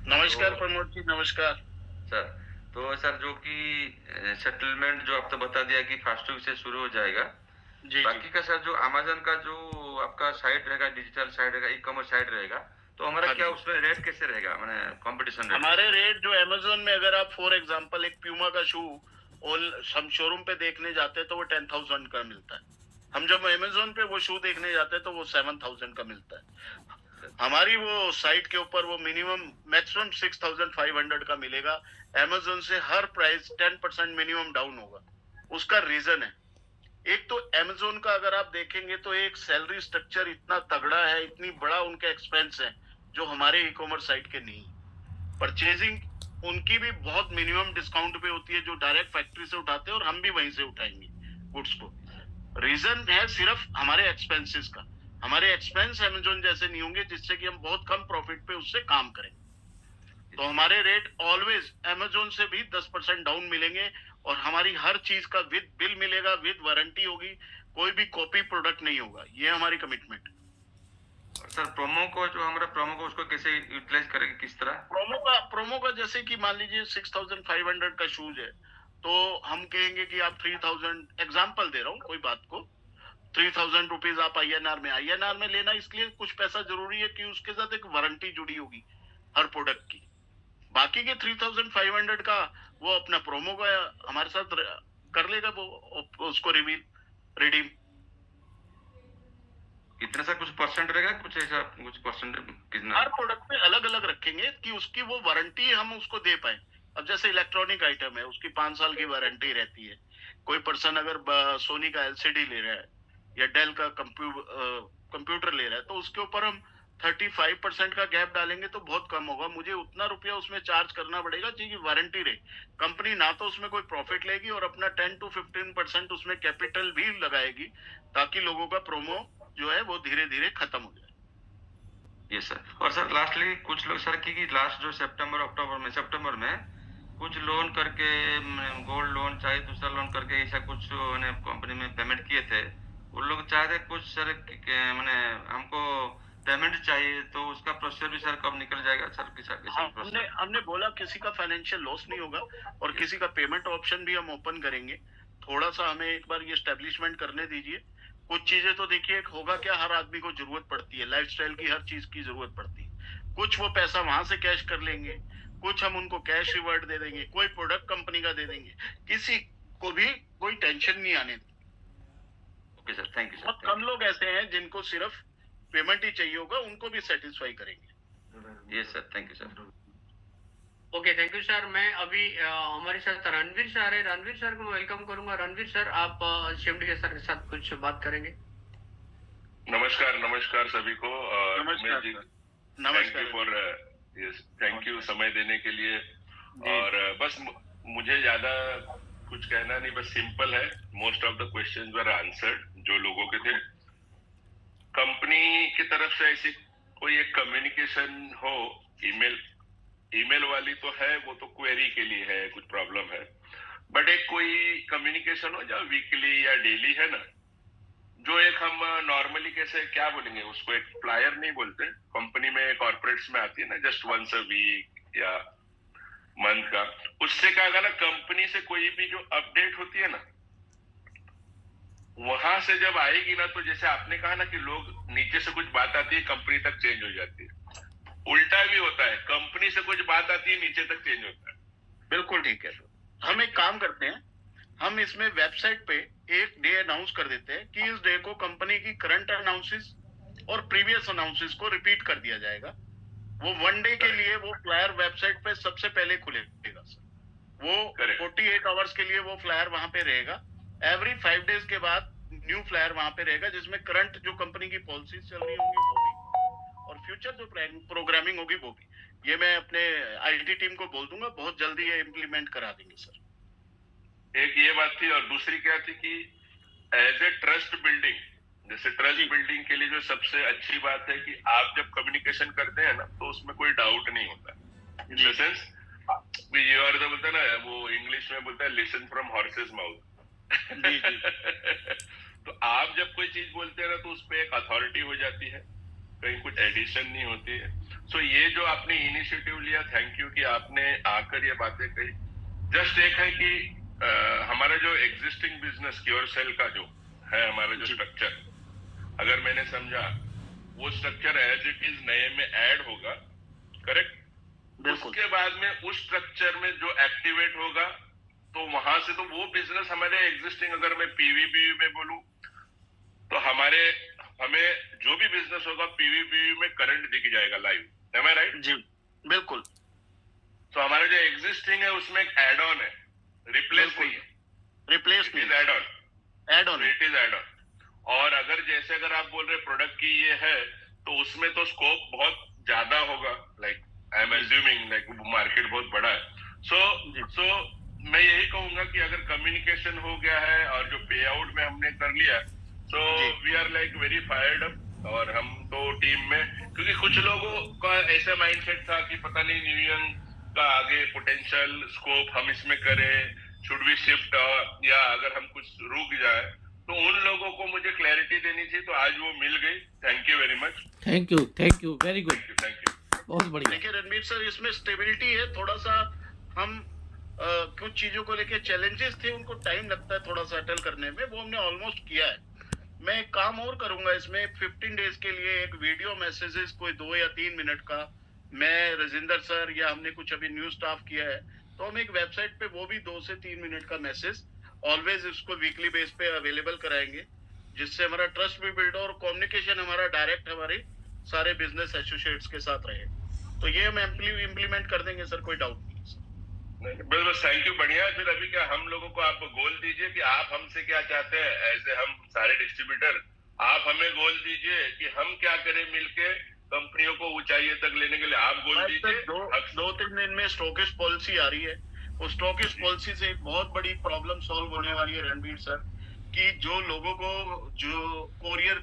नमस्कार तो- प्रमोद जी नमस्कार सर तो सर जो कि सेटलमेंट जो आप तो बता दिया कि फर्स्ट वीक से शुरू हो जाएगा। जी बाकी जी का सर जो अमेजन का जो आपका साइट रहेगा, डिजिटल साइट रहेगा, ई कॉमर्स साइट रहेगा, तो हमारा हाँ क्या जी। उसमें रेट कैसे रहेगा, मैंने कंपटीशन रेट? हमारे रेट जो अमेजोन में अगर आप फॉर एग्जांपल एक प्यूमा का शू और हम शोरूम पे देखने जाते हैं तो वो 10,000 का मिलता है। हम जब अमेजोन पे वो शू देखने जाते हैं तो वो 7,000 का मिलता है। हमारी वो साइट के ऊपर वो मिनिमम मैक्सिमम 6,500 का मिलेगा। अमेजोन से हर प्राइस 10% मिनिमम डाउन होगा। उसका रीजन है, एक तो अमेजोन का अगर आप देखेंगे तो एक सैलरी स्ट्रक्चर इतना तगड़ा है, इतनी बड़ा उनका एक्सपेंस है जो हमारे ई कॉमर्स साइट के नहीं। परचेजिंग उनकी भी बहुत मिनिमम डिस्काउंट पे होती है जो डायरेक्ट फैक्ट्री से उठाते हैं और हम भी वहीं से उठाएंगे गुड्स को। रीजन है सिर्फ हमारे एक्सपेंसेस का। हमारे एक्सपेंस अमेजोन जैसे नहीं होंगे जिससे कि हम बहुत कम प्रॉफिट पे उससे काम करें। तो हमारे रेट ऑलवेज अमेजोन से भी 10% डाउन मिलेंगे और हमारी हर चीज का विद बिल मिलेगा, विद वारंटी होगी, कोई भी कॉपी प्रोडक्ट नहीं होगा। ये हमारी कमिटमेंट है। सर प्रोमो को जो हमारा प्रोमो को उसको कैसे यूटिलाइज करेंगे, किस तरह? प्रोमो का जैसे कि मान लीजिए 6,500 का शूज है तो हम कहेंगे कि आप 3,000 एग्जाम्पल दे रहा हूँ कोई बात को, 3,000 रुपीज आप INR में लेना, इसलिए कुछ पैसा जरूरी है कि उसके साथ एक वारंटी जुड़ी होगी हर प्रोडक्ट की। बाकी के 3,500 का वो अपना प्रोमो का हमारे साथ कर लेगा, वो उसको रिडीम। कितना सर, कुछ परसेंट रहेगा, कुछ ऐसा कुछ परसेंट कितना? हर प्रोडक्ट में अलग अलग रखेंगे कि उसकी वो वारंटी हम उसको दे पाए। अब जैसे इलेक्ट्रॉनिक आइटम है उसकी 5 साल की वारंटी रहती है। कोई पर्सन अगर सोनी का LCD ले रहा है या डेल का कंप्यूटर ले रहा है तो उसके ऊपर हम 35% का गैप डालेंगे तो बहुत कम होगा। मुझे उतना रुपया उसमें चार्ज करना पड़ेगा क्योंकि वारंटी रहे। कंपनी ना तो उसमें कोई प्रॉफिट लेगी और अपना 10 to 15% उसमें कैपिटल भी लगाएगी ताकि लोगों का प्रोमो जो है वो धीरे धीरे खत्म हो जाए। Yes sir. और सर लास्टली कुछ लोग सर की लास्ट जो सितंबर में कुछ लोन करके, गोल्ड लोन चाहे दूसरा लोन करके ऐसा कुछ कंपनी में पेमेंट किए थे। उन लोग चाहते कुछ सर मैंने हमको पेमेंट चाहिए, तो उसका प्रोसेस भी सर कब निकल जाएगा सर? हमने बोला किसी का फाइनेंशियल लॉस नहीं होगा और किसी का पेमेंट ऑप्शन भी हम ओपन करेंगे। थोड़ा सा हमें एक बार ये स्टैब्लिशमेंट करने दीजिए। कुछ चीजें तो देखिए होगा क्या, हर आदमी को जरूरत पड़ती है, लाइफस्टाइल की हर चीज की जरूरत पड़ती है। कुछ वो पैसा वहां से कैश कर लेंगे, कुछ हम उनको कैश रिवर्ट दे देंगे, कोई प्रोडक्ट कंपनी का दे देंगे। किसी को भी कोई टेंशन नहीं आने दी। ओके सर, थैंक यू बहुत सर। कम लोग ऐसे हैं जिनको सिर्फ पेमेंट ही चाहिए होगा, उनको भी सेटिस्फाई करेंगे। Yes sir, thank you sir. Okay thank you sir. मैं अभी हमारे साथ रणवीर सर है, रणवीर सर को मैं वेलकम करूंगा। रणवीर सर आप CMD सर के साथ कुछ बात करेंगे। नमस्कार सभी को। नमस्कार जी, सर। थैंक नमस्कार यू फॉर थैंक यू समय देने के लिए। और बस मुझे ज्यादा कुछ कहना नहीं, बस सिंपल है। Most of the questions were answered जो लोगों के थे। कंपनी की तरफ से ऐसी कोई एक कम्युनिकेशन हो, ईमेल वाली तो है, वो तो क्वेरी के लिए है, कुछ प्रॉब्लम है, बट एक कोई कम्युनिकेशन हो जो वीकली या डेली है ना, जो एक हम नॉर्मली कैसे क्या बोलेंगे उसको, एक फ्लायर नहीं बोलते, कंपनी में कॉर्पोरेट्स में आती है ना, जस्ट वंस अ वीक या मंथ का। उससे क्या होगा ना, कंपनी से कोई भी जो अपडेट होती है ना, वहां से जब आएगी ना, तो जैसे आपने कहा ना कि लोग नीचे से कुछ बात आती है कंपनी तक चेंज हो जाती है, उल्टा भी होता है, कंपनी से कुछ बात आती है नीचे तक चेंज होता है। बिल्कुल ठीक है। हम एक काम करते हैं, हम इसमें वेबसाइट पे एक डे अनाउंस कर देते हैं कि इस डे को कंपनी की करंट अनाउंसेस और प्रीवियस अनाउंसेस को रिपीट कर दिया जाएगा वो 1 डे के लिए वो फ्लायर वेबसाइट पे सबसे पहले खुलेगा सर। वो Correct. 48 आवर्स के लिए वो फ्लायर वहां पे रहेगा। एवरी 5 डेज के बाद न्यू फ्लायर वहां पे रहेगा, जिसमें करंट जो कंपनी की पॉलिसीज चल रही होंगी वो भी, और फ्यूचर जो प्रोग्रामिंग होगी वो भी। ये मैं अपने आईटी टीम को बोल दूंगा, बहुत जल्दी ये इम्प्लीमेंट करा देंगे सर। एक ये बात थी, और दूसरी क्या थी कि एज ए ट्रस्ट बिल्डिंग, जैसे ट्रस्ट बिल्डिंग के लिए जो सबसे अच्छी बात है कि आप जब कम्युनिकेशन करते हैं ना तो उसमें कोई डाउट नहीं होता। In the sense you are the, बोलता है ना, वो इंग्लिश में बोलता है लिसन फ्रॉम हॉर्सेस माउथ। जी जी। तो आप जब कोई चीज बोलते हैं ना तो उस पर एक अथॉरिटी हो जाती है, कहीं कुछ एडिशन नहीं होती है। सो ये जो आपने इनिशिएटिव लिया, थैंक यू कि आपने आकर ये बातें कही। जस्ट एक है कि हमारा जो एग्जिस्टिंग बिजनेस क्योर सेल का जो है, हमारा जो स्ट्रक्चर, अगर मैंने समझा वो स्ट्रक्चर एज इट इज नए में ऐड होगा, करेक्ट? उसके बाद में उस स्ट्रक्चर में जो एक्टिवेट होगा तो वहां से तो वो बिजनेस हमारे एग्जिस्टिंग, अगर मैं पीवीबी में बोलूं तो हमें जो भी बिजनेस होगा पीवीबी में करंट दिख जाएगा लाइव। एम आई राइट? जी बिल्कुल। तो हमारा जो एग्जिस्टिंग है उसमें एक एड ऑन है, रिप्लेस नहीं है, replace it is add on, add on, it is add on. और अगर जैसे अगर आप बोल रहे प्रोडक्ट की ये है तो उसमें तो स्कोप बहुत ज्यादा होगा, like I am assuming, like market बहुत बड़ा है। सो मैं यही कहूंगा कि अगर कम्युनिकेशन हो गया है और जो पे आउट में हमने कर लिया, so we are like very fired up. और हम तो टीम में, क्योंकि कुछ लोगों का ऐसा माइंडसेट था कि पता नहीं न्यूयन का आगे पोटेंशियल स्कोप हम इसमें करें, शुड वी शिफ्ट, या अगर हम कुछ रुक जाए, तो उन लोगों को मुझे क्लैरिटी देनी थी, तो आज वो मिल गई। Thank you very much. Thank you, very good, thank you. बहुत बढ़िया। देखिए रणवीर सर, इसमें स्टेबिलिटी है, थोड़ा सा हम कुछ चीजों को लेके चैलेंजेस थे, उनको टाइम लगता है थोड़ा सा सेटल करने में, वो हमने ऑलमोस्ट किया है। मैं एक काम और करूंगा इसमें, 15 डेज के लिए एक वीडियो मैसेजेस कोई 2 या 3 मिनट का, मैं राजेंद्र सर या हमने कुछ अभी न्यू स्टाफ किया है, तो हम एक वेबसाइट पे वो भी 2 से 3 मिनट का मैसेज ऑलवेज उसको वीकली बेस पे अवेलेबल कराएंगे, जिससे हमारा ट्रस्ट भी बिल्ड हो और कम्युनिकेशन हमारा डायरेक्ट हमारे सारे बिजनेस एसोसिएट्स के साथ रहे। तो ये हम इम्प्लीमेंट कर देंगे सर, कोई डाउट नहीं है। बस थैंक यू, बढ़िया। फिर अभी क्या हम लोगों को आप गोल दीजिए कि आप हमसे क्या चाहते हैं, ऐसे हम सारे डिस्ट्रीब्यूटर, आप हमें गोल दीजिए कि हम क्या करें मिलके कंपनियों को ऊंचाई तक लेने के लिए। आप गोल दीजिए। 2-3 दिन में स्टॉकिस्ट पॉलिसी आ रही है, उस स्टॉकिस्ट पॉलिसी से एक बहुत बड़ी प्रॉब्लम सॉल्व होने वाली है रणवीर सर, कि जो लोगों को जो कोरियर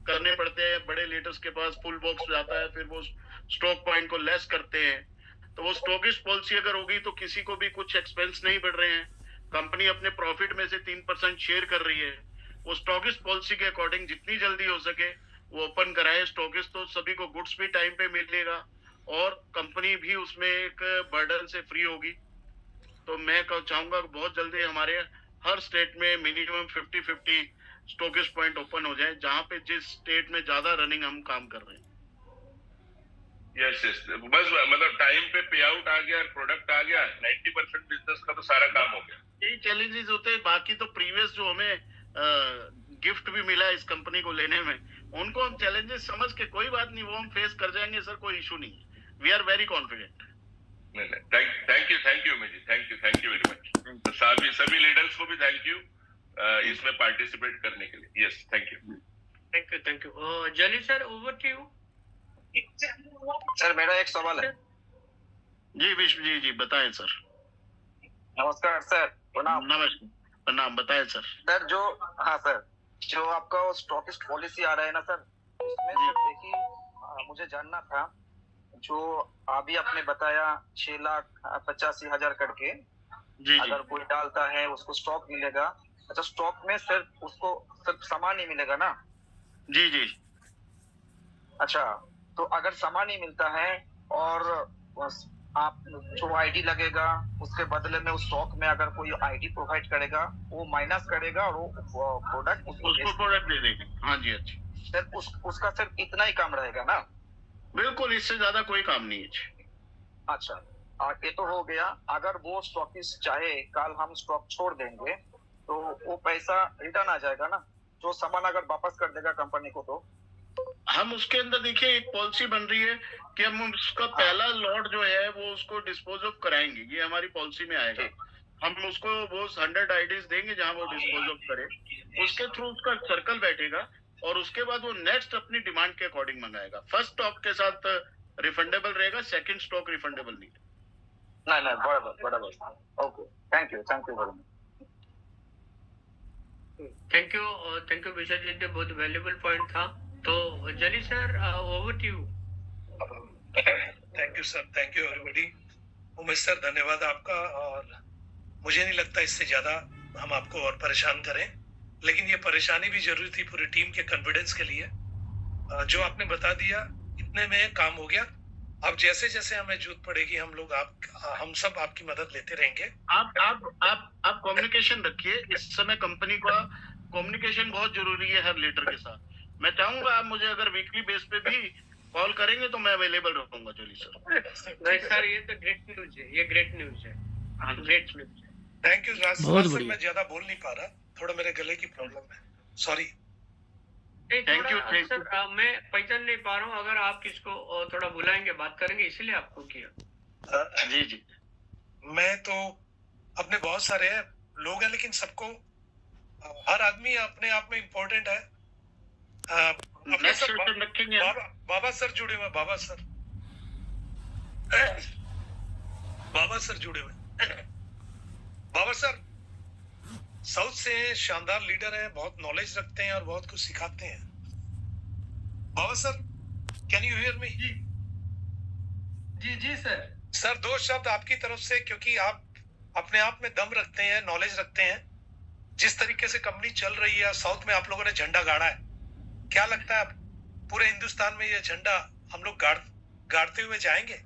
करने पड़ते हैं बड़े लेटर्स के पास, फुल बॉक्स जाता है, फिर वो स्टॉक पॉइंट को लेस करते हैं, तो वो स्टॉकिस्ट पॉलिसी अगर होगी तो किसी को भी कुछ एक्सपेंस नहीं बढ़ रहे हैं, कंपनी अपने प्रॉफिट में से 3% शेयर कर रही है। वो स्टॉकिस्ट पॉलिसी के अकॉर्डिंग जितनी जल्दी हो सके वो ओपन कराए स्टॉकिस्ट, तो सभी को गुड्स भी टाइम पे मिलेगा और कंपनी भी उसमें एक बर्डन से फ्री होगी। तो मैं चाहूंगा बहुत जल्दी हमारे हर स्टेट में मिनिमम 50-50 स्टॉकिस्ट पॉइंट ओपन हो जाए, जहां पे जिस स्टेट में ज्यादा रनिंग हम काम कर रहे हैं। यस, बस मतलब टाइम पे पे आउट आ गया, प्रोडक्ट आ गया, 90% बिजनेस का तो सारा काम हो गया। यही चैलेंजेस होते हैं, बाकी तो प्रीवियस जो हमें गिफ्ट भी मिला है इस कंपनी को लेने में, उनको हम चैलेंजेस समझ के कोई बात नहीं, वो हम फेस कर जाएंगे सर, कोई इशू नहीं है। We are very confident. Thank you मेजी, थैंक यू वेरी मच। तो सभी लीडर्स को भी थैंक यू इसमें पार्टिसिपेट करने के लिए। Yes, thank you. Jali sir, over to you. Sir मेरा एक सवाल है। जी विश्व जी बताएं सर। नमस्कार सर। प्रणाम। नमस्कार, प्रणाम, बताएं सर। सर जो आपका वो स्टॉकिस्ट पॉलिसी आ रहा है ना सर, उसमें सिर्फ एक ही मुझे जानना था, जो अभी आपने बताया 6,85,000 करके जी अगर कोई डालता है उसको स्टॉक मिलेगा। अच्छा, स्टॉक में सिर्फ उसको सिर्फ सामान ही मिलेगा ना? जी। अच्छा, तो अगर सामान ही मिलता है और आप जो आईडी लगेगा उसके बदले में उस स्टॉक में अगर कोई आईडी प्रोवाइड करेगा वो माइनस करेगा और वो प्रोडक्ट उसको प्रोडक्ट दे देंगे। हाँ जी, अच्छा सर, उसका सिर्फ इतना ही काम रहेगा ना? बिल्कुल, इससे ज्यादा कोई काम नहीं है। अच्छा, ये तो हो गया। अगर वो स्टॉकिस्ट चाहे कल हम स्टॉक छोड़ देंगे तो वो पैसा रिटर्न आ जाएगा ना? जो सामान अगर वापस कर देगा कंपनी को तो हम उसके अंदर देखिए एक पॉलिसी बन रही है कि हम उसका पहला लॉट जो है वो उसको डिस्पोज ऑफ कराएंगे, ये हमारी पॉलिसी में आएगा। हम उसको वो 100 आईडीज देंगे जहां वो डिस्पोज ऑफ करे, उसके थ्रू उसका सर्कल बैठेगा और उसके बाद वो नेक्स्ट अपनी डिमांड के अकॉर्डिंग मंगाएगा। फर्स्ट स्टॉक के साथ रिफंडेबल रहेगा, सेकंड स्टॉक रिफंडेबल नहीं। नहीं बराबर। Okay, thank you very much. Thank you Vishwajeet ji, बहुत वैल्यूबल पॉइंट था। तो Jali sir, over to you. Thank you sir, thank you everybody. Umesh sir, धन्यवाद आपका। और मुझे नहीं लगता इससे ज्यादा हम आपको और परेशान करें, लेकिन ये परेशानी भी जरूरी थी पूरी टीम के कॉन्फिडेंस के लिए। जो आपने बता दिया इतने में काम हो गया। अब जैसे जैसे हमें जरूरत पड़ेगी हम सब आपकी मदद लेते रहेंगे। आप कम्युनिकेशन रखिए। इस समय कंपनी का कम्युनिकेशन बहुत जरूरी है हर लीडर के साथ। मैं चाहूंगा आप मुझे अगर वीकली बेस पे भी कॉल करेंगे तो मैं अवेलेबल रहूंगा। चलिए सर। नहीं सर, ये तो ग्रेट न्यूज है, ये ग्रेट न्यूज है, ग्रेट न्यूज है। थैंक यू राज बहुत सर। बढ़िया। मैं ज्यादा बोल नहीं पा रहा, थोड़ा मेरे गले की प्रॉब्लम है, sorry. Thank you, thank sir, मैं पहचान नहीं पा रहा हूँ, अगर आप किसको थोड़ा बुलाएंगे, बात करेंगे, इसीलिए आपको किया। जी। मैं तो अपने बहुत सारे लोग हैं, लेकिन सबको हर आदमी अपने आप में इम्पोर्टेंट है। अपने नेक्स्ट सब सेशन रखेंगे। बाबा सर जुड़े हुए, बाबा सर जुड़े हुए। बाबा सर साउथ से शानदार लीडर हैं, बहुत नॉलेज रखते हैं और बहुत कुछ सिखाते हैं। Baba sir, can you hear me? जी सर। सर, 2 शब्द आपकी तरफ से, क्योंकि आप अपने आप में दम रखते हैं, नॉलेज रखते हैं। जिस तरीके से कंपनी चल रही है, साउथ में आप लोगों ने झंडा गाड़ा है, क्या लगता है पूरे हिंदुस्तान में ये झंडा हम लोग गाड़ते हुए जाएंगे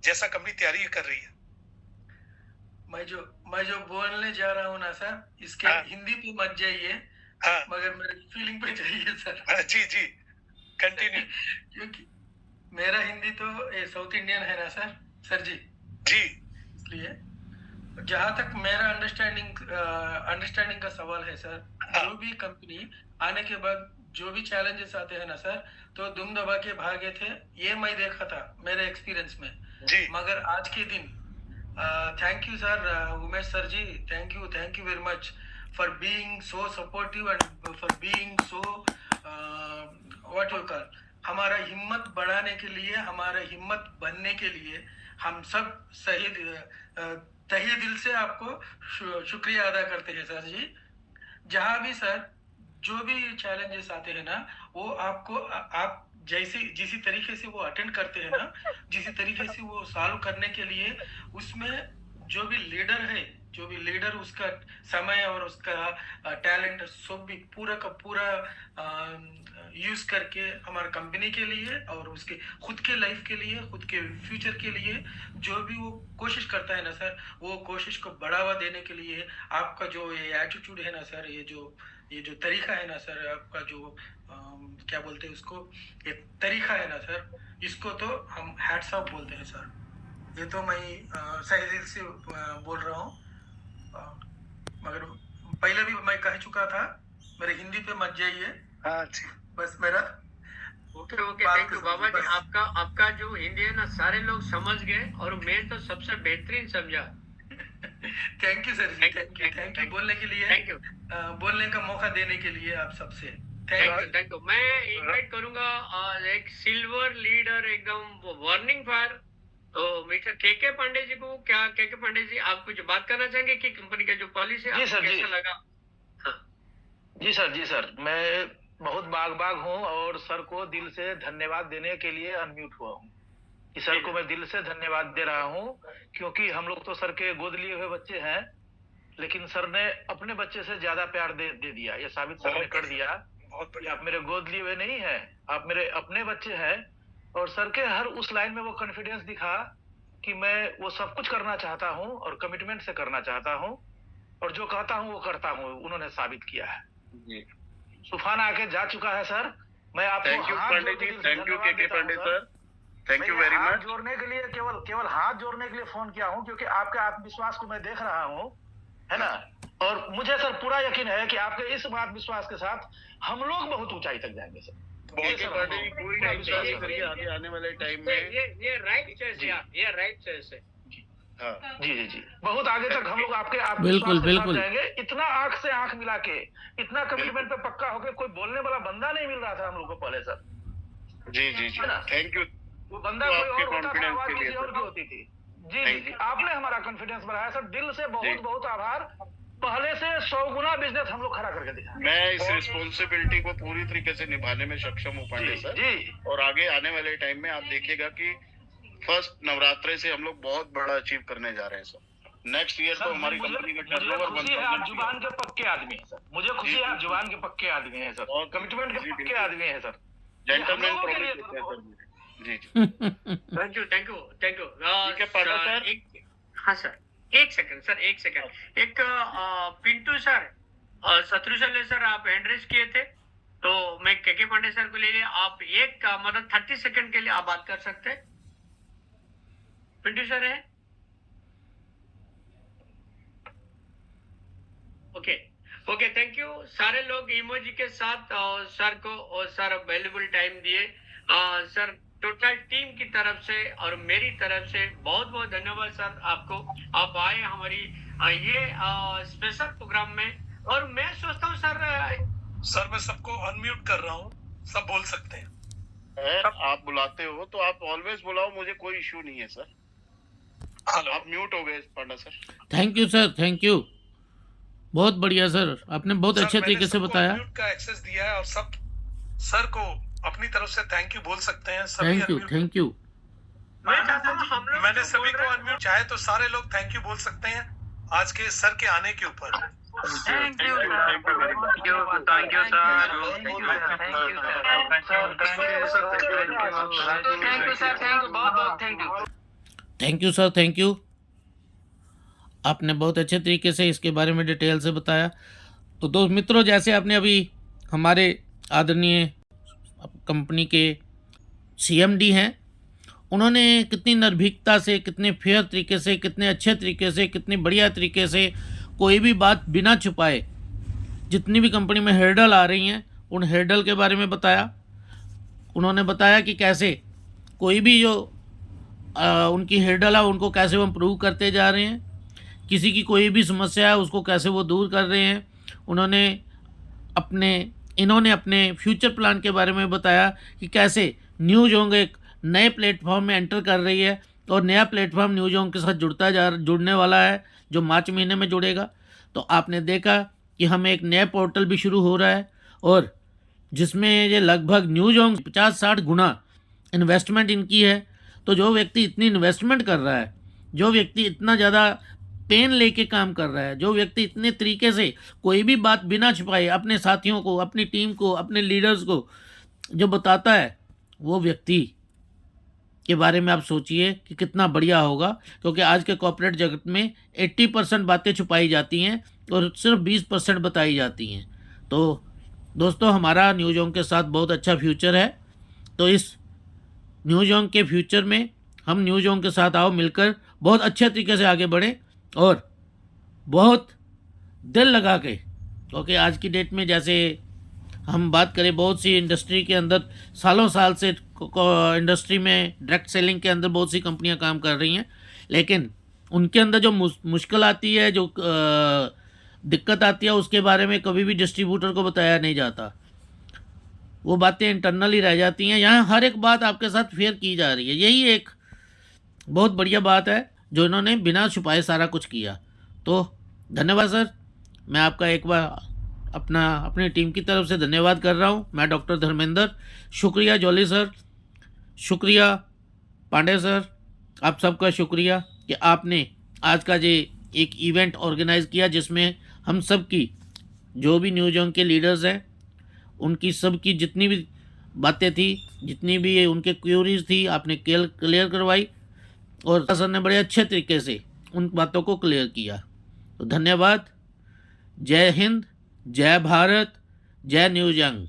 जैसा कंपनी तैयारी कर रही है? मैं जो बोलने जा रहा हूँ ना सर, इसके हिंदी पे मत जाइए, मगर मेरे फीलिंग पे जाइए सर। जी कंटिन्यू। क्योंकि मेरा हिंदी तो साउथ इंडियन है ना सर जी। इसलिए जहां तक मेरा अंडरस्टैंडिंग का सवाल है सर, जो भी कंपनी आने के बाद जो भी चैलेंजेस आते हैं ना सर, तो दुम दबा के भागे थे, ये मैं देखा था मेरे एक्सपीरियंस में जी। मगर आज के दिन thank you sir, Umesh sir ji, thank you very much for being so supportive and for being so what you call, हमारा हिम्मत बढ़ाने के लिए, हमारा हिम्मत बनने के लिए हम सब तहे दिल से आपको शुक्रिया अदा करते हैं सर जी। जहां भी सर जो भी चैलेंजेस आते हैं ना, वो आपको आप जिसी तरीके से वो अटेंड करते हैं ना, जिसी तरीके से वो सॉल्व करने के लिए, उसमें जो भी लीडर उसका समय और उसका टैलेंट सब भी पूरा का पूरा यूज करके हमारे कंपनी के लिए और उसके खुद के लाइफ के लिए, खुद के फ्यूचर के लिए जो भी वो कोशिश करता है ना सर, वो कोशिश को बढ़ावा देने के लिए आपका जो ये एटीट्यूड है ना सर, ये जो तरीका है ना सर, आपका जो क्या बोलते हैं उसको, ये तरीका है ना सर, इसको तो हम हैट्स ऑफ बोलते हैं सर। ये तो मैं सही दिल से बोल रहा हूँ, मगर पहले भी मैं कह चुका था, मेरे हिंदी पे मत जाइए। बस मेरा ओके थैंक यू बाबा जी। आपका जो हिंदी है ना, सारे लोग समझ गए और मैं तो सबसे बेहतरीन समझा। Thank you sir, thank you बोलने के लिए, थैंक यू बोलने का मौका देने के लिए आप सबसे थैंक यू। मैं इनवाइट करूंगा एक सिल्वर लीडर, एकदम वार्निंग फायर, तो मिस्टर के पांडे जी को। क्या के पांडे जी, आप कुछ बात करना चाहेंगे कि कंपनी का जो पॉलिसी है आपको कैसा लगा? जी सर, मैं बहुत बाग हूँ और सर को दिल से धन्यवाद देने के लिए अनम्यूट हुआ हूँ कि सर को मैं दिल से धन्यवाद दे रहा हूँ, क्योंकि हम लोग तो सर के गोद लिए हुए बच्चे हैं, लेकिन सर ने अपने बच्चे से ज्यादा प्यार दे दिया। ये साबित सर ने कर दिया कि आप मेरे गोद लिए हुए नहीं हैं, आप मेरे अपने बच्चे हैं। और सर के हर उस लाइन में वो कॉन्फिडेंस दिखा कि मैं वो सब कुछ करना चाहता हूँ और कमिटमेंट से करना चाहता हूँ, और जो कहता हूँ वो करता हूँ, उन्होंने साबित किया है। तूफान आके जा चुका है सर। मैं आपको thank you Pandey ji, thank you K Pandey sir, thank you very much. जोड़ने के लिए केवल हाथ जोड़ने के लिए फोन किया हूँ, क्योंकि आपके आत्मविश्वास को मैं देख रहा हूँ, है ना, और मुझे सर पूरा यकीन है कि आपके इस आत्मविश्वास के साथ हम लोग बहुत ऊंचाई तक जाएंगे सर। के बर्थडे की कोई इंतजार करिए आगे आने वाले टाइम में। ये राइट चॉइस है, ये राइट चॉइस है। हाँ जी जी जी, बहुत आगे तक हम लोग आपके आप बिल्कुल, विश्वास के साथ बिल्कुल। जाएंगे। इतना आंख से आंख मिला के, इतना कमिटमेंट पे पक्का होके कोई बोलने वाला बंदा नहीं मिल रहा था हम लोग को पहले सर। जी जी जी, है ना? Thank you. वो बंदा तो कोई आपके और होता था, confidence आवाज के लिए किसी और सर। की होती थी। जी जी Thank जी, आपने हमारा कॉन्फिडेंस बढ़ाया सर, दिल से जी। बहुत बहुत आभार। पहले से 100 गुना बिजनेस हम लोग खड़ा करके दिखा। मैं इस रिस्पॉन्सिबिलिटी को पूरी तरीके से निभाने में सक्षम हूँ पांडे जी सर। जी और आगे आने वाले टाइम में आप देखिएगा कि फर्स्ट नवरात्रे से हम लोग बहुत बड़ा अचीव करने जा रहे हैं सर। नेक्स्ट ईयर सर, तो हमारी मुझे कंपनी का मुझे टर्नओवर खुशी है, आप जुबान के पक्के आदमी हैं सर। मुझे खुशी है, आप जुबान के पक्के आदमी हैं सर, और- कमिटमेंट जी, के पक्के बिल्कुल। आदमी हैं सर। जेंटलमैन हम लोगों के प्रॉमिस लिए देते हैं सर मुझे। जी जी thank you thank you thank you. ठीक है, पांडे सर। हाँ सर, एक सेकंड सर, एक सेकंड। एक पिंटू सर, शत्रुशल्य सर, आप हैंड रेस किए थे तो मैं के पांडे सर को ले लिया। आप एक मतलब 30 सेकंड के लिए आप बात कर सकते हैं। पिंटू सर है? Okay okay, thank you. सारे लोग इमोजी के साथ सर को और सर वैल्यूबल टाइम दिए। सर टोटल टीम की तरफ से और मेरी तरफ से बहुत बहुत धन्यवाद सर आपको। आप आए हमारी ये स्पेशल प्रोग्राम में। और मैं सोचता हूँ सर मैं सबको अनम्यूट कर रहा हूँ, सब बोल सकते हैं। आप बुलाते हो तो आप ऑलवेज बुलाओ, मुझे कोई इश्यू नहीं है सर। हेलो, आप म्यूट हो गए Panda sir. Thank you sir, thank you. बहुत बढ़िया सर, आपने बहुत सर, अच्छे मैंने तरीके से सबको बताया। unmute का एक्सेस दिया है और सब सर को अपनी तरफ से थैंक यू बोल सकते हैं। सभी thank you, unmute- thank you. मैं चाहता हूँ हम लोग मैंने जो सभी बोल को रहे हैं- अनम्यूट, चाहे तो सारे लोग थैंक यू बोल सकते हैं आज के सर के आने के ऊपर। Thank you very much. Thank you sir. Thank you sir, thank you. आपने बहुत अच्छे तरीके से इसके बारे में डिटेल से बताया। तो दोस्त मित्रों, जैसे आपने अभी हमारे आदरणीय कंपनी के CMD हैं, उन्होंने कितनी निर्भीकता से, कितने फेयर तरीके से, कितने अच्छे तरीके से, कितनी बढ़िया तरीके से कोई भी बात बिना छुपाए, जितनी भी कंपनी में हर्डल आ रही हैं उन हर्डल के बारे में बताया। उन्होंने बताया कि कैसे कोई भी जो उनकी हर्डल है उनको कैसे वो इम्प्रूव करते जा रहे हैं, किसी की कोई भी समस्या है उसको कैसे वो दूर कर रहे हैं। इन्होंने अपने फ्यूचर प्लान के बारे में बताया कि कैसे न्यूजोंग एक नए प्लेटफॉर्म में एंटर कर रही है और नया प्लेटफॉर्म न्यूजोंग के साथ जुड़ने वाला है, जो मार्च महीने में जुड़ेगा। तो आपने देखा कि हमें एक नया पोर्टल भी शुरू हो रहा है और जिसमें ये लगभग न्यूजोंग 50-60 गुना इन्वेस्टमेंट इनकी है। तो जो व्यक्ति इतनी इन्वेस्टमेंट कर रहा है, जो व्यक्ति इतना ज़्यादा पेन लेके काम कर रहा है, जो व्यक्ति इतने तरीके से कोई भी बात बिना छुपाए अपने साथियों को, अपनी टीम को, अपने लीडर्स को जो बताता है, वो व्यक्ति के बारे में आप सोचिए कि कितना बढ़िया होगा। क्योंकि आज के कॉर्पोरेट जगत में 80% बातें छुपाई जाती हैं और सिर्फ 20% बताई जाती हैं। तो दोस्तों, हमारा न्यूजोंग के साथ बहुत अच्छा फ्यूचर है। तो इस न्यूजोंग के फ्यूचर में हम न्यूजोंग के साथ आओ मिलकर बहुत अच्छे तरीके से आगे बढ़ें और बहुत दिल लगा के। क्योंकि आज की डेट में जैसे हम बात करें, बहुत सी इंडस्ट्री के अंदर सालों साल से इंडस्ट्री में डायरेक्ट सेलिंग के अंदर बहुत सी कंपनियां काम कर रही हैं, लेकिन उनके अंदर जो मुश्किल आती है, जो दिक्कत आती है, उसके बारे में कभी भी डिस्ट्रीब्यूटर को बताया नहीं जाता। वो बातें इंटरनली रह जाती हैं। यहाँ हर एक बात आपके साथ फेयर की जा रही है। यही एक बहुत बढ़िया बात है जो इन्होंने बिना छुपाए सारा कुछ किया। तो धन्यवाद सर, मैं आपका एक बार अपनी टीम की तरफ से धन्यवाद कर रहा हूँ। मैं डॉक्टर धर्मेंद्र, शुक्रिया जॉली सर, शुक्रिया पांडे सर, आप सबका शुक्रिया कि आपने आज का ये एक इवेंट ऑर्गेनाइज़ किया जिसमें हम सब की जो भी न्यूजोंग के लीडर्स हैं उनकी सबकी जितनी भी बातें थी, जितनी भी उनके क्यूरीज थी, आपने क्लियर करवाई और सर ने बड़े अच्छे तरीके से उन बातों को क्लियर किया। तो धन्यवाद। जय हिंद, जय भारत, जय न्यूजोंग।